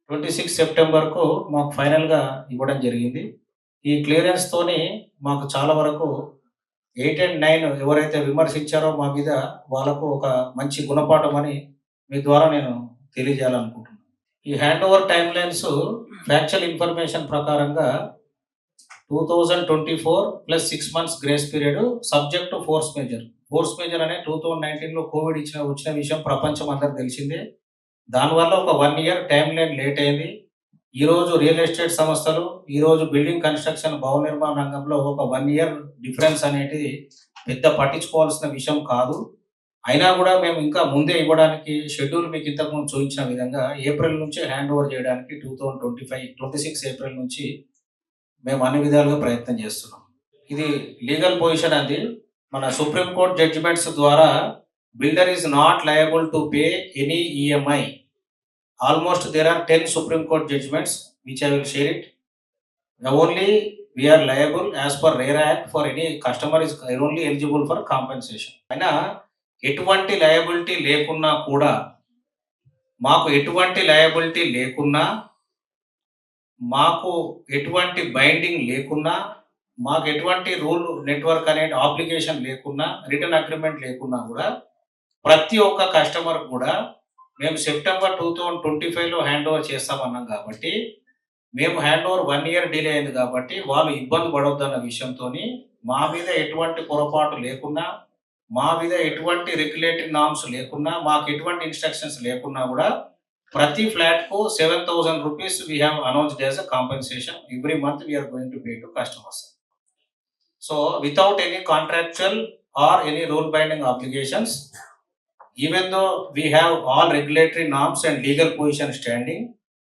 26 సెప్టెంబర్‌కు మాకు ఫైనల్‌గా ఇవ్వడం జరిగింది. ఈ క్లియరెన్స్‌తోని మాకు చాలా వరకు 8 అండ్ 9 ఎవరైతే విమర్శించారో మా మీద వాళ్ళకు ఒక మంచి గుణపాఠమని మీ ద్వారా నేను తెలియజేయాలనుకుంటున్నాను. ఈ hand over timelines factual information ప్రకారంగా 2024 plus 6 months grace period subject to force major. Force major అనే 2019లో కోవిడ్ వచ్చిన విషయం ప్రపంచం అందరికి తెలిసిందే. దానివల్ల ఒక 1 ఇయర్ టైమ్ లైన్ లేట్ అయింది. ఈరోజు రియల్ ఎస్టేట్ సంస్థలు, ఈరోజు బిల్డింగ్ కన్‌స్ట్రక్షన్ భవన నిర్మాణ రంగంలో ఒక 1 ఇయర్ డిఫరెన్స్ అనేటిది పెద్ద పట్టించుకోవాల్సిన విషయం కాదు. అయినా గూడా మేము ఇంకా ముందే ఇవ్వడానికి షెడ్యూల్ మీకు ఇంతకుముందు చూయించిన విధంగా ఏప్రిల్ నుంచే హ్యాండ్ ఓవర్ చేయడానికి 26 ఏప్రిల్ నుంచి మేము అన్ని విధాలుగా ప్రయత్నం చేస్తున్నాం. ఇది లీగల్ పొజిషన్ అది. మన సుప్రీం కోర్ట్ జడ్జిమెంట్స్ ద్వారా builder is not liable to pay any EMI. Almost there are 10 Supreme Court judgments which I will share it. The only we are liable as per RERA Act for any customer is only eligible for compensation. అయినా ఎటువంటి liability లేకున్నా కూడా మాకు ఎటువంటి liability లేకున్నా మాకు ఎటువంటి binding లేకున్నా మాకు ఎటువంటి రూల్ నెట్వర్క్ అనే ఆబ్లిగేషన్ లేకున్నా రిటర్న్ అగ్రిమెంట్ లేకున్నా కూడా ప్రతి ఒక్క కస్టమర్ కూడా మేము సెప్టెంబర్ 2025లో హ్యాండ్ ఓవర్ చేస్తామన్నాం కాబట్టి మేము హ్యాండ్ ఓవర్ 1 ఇయర్ డిలే అయింది కాబట్టి వాళ్ళు ఇబ్బంది పడొద్దన్న విషయంతోని మా మీద ఎటువంటి పొరపాటు లేకున్నా మా మీద ఎటువంటి రెగ్యులేటరీ నార్మ్స్ లేకున్నా మాకు ఎటువంటి ఇన్స్ట్రక్షన్స్ లేకున్నా కూడా ప్రతి ఫ్లాట్‌కు 7,000 rupees we have announced as a compensation every month we are going to pay to customers. So without any contractual or any rule binding obligations, even though we have all regulatory norms and legal position standing,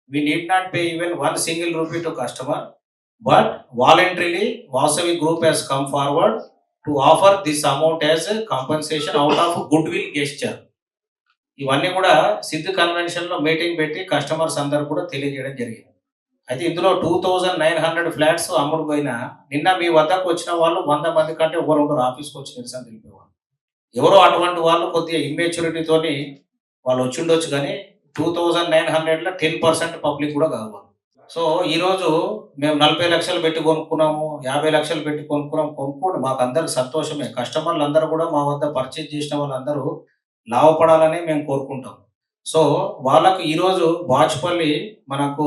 we need not pay even one single rupee to customer, but voluntarily Vasavi Group has come forward to offer this amount as a compensation out of goodwill gesture. ఇవన్నీ కూడా Sid కన్వెన్షన్లో meeting పెట్టి customers అందరూ కూడా తెలియజేయడం జరిగింది. అయితే ఇందులో 2,900 flats అమ్ముడు పోయినా నిన్న మీ వద్దకు వచ్చిన వాళ్ళు 100 మంది కంటే ఎవరు ఉండరు ఆఫీస్కి వచ్చి నిరసన తెలిపేవాళ్ళు. ఎవరో అటువంటి వాళ్ళు కొద్దిగా ఇమ్మెచ్యూరిటీతోని వాళ్ళు వచ్చిండొచ్చు కానీ 2,900లో 10% పబ్లిక్ కూడా కాదు. సో ఈరోజు మేము 40 లక్షలు పెట్టి కొనుక్కున్నాము, 50 లక్షలు పెట్టి కొనుక్కోండి, మాకు అందరికి సంతోషమే. కస్టమర్లు అందరూ కూడా మా వద్ద పర్చేజ్ చేసిన వాళ్ళందరూ లాభపడాలని మేము కోరుకుంటాం. సో వాళ్ళకు ఈరోజు బాచుపల్లి మనకు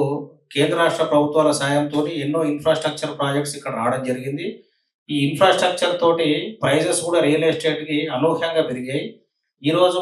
కేంద్ర రాష్ట్ర ప్రభుత్వాల సాయంతో ఎన్నో ఇన్ఫ్రాస్ట్రక్చర్ ప్రాజెక్ట్స్ ఇక్కడ రావడం జరిగింది. ఈ ఇన్ఫ్రాస్ట్రక్చర్ తోటి ప్రైజెస్ కూడా రియల్ ఎస్టేట్‌కి అనూహ్యంగా పెరిగాయి. ఈరోజు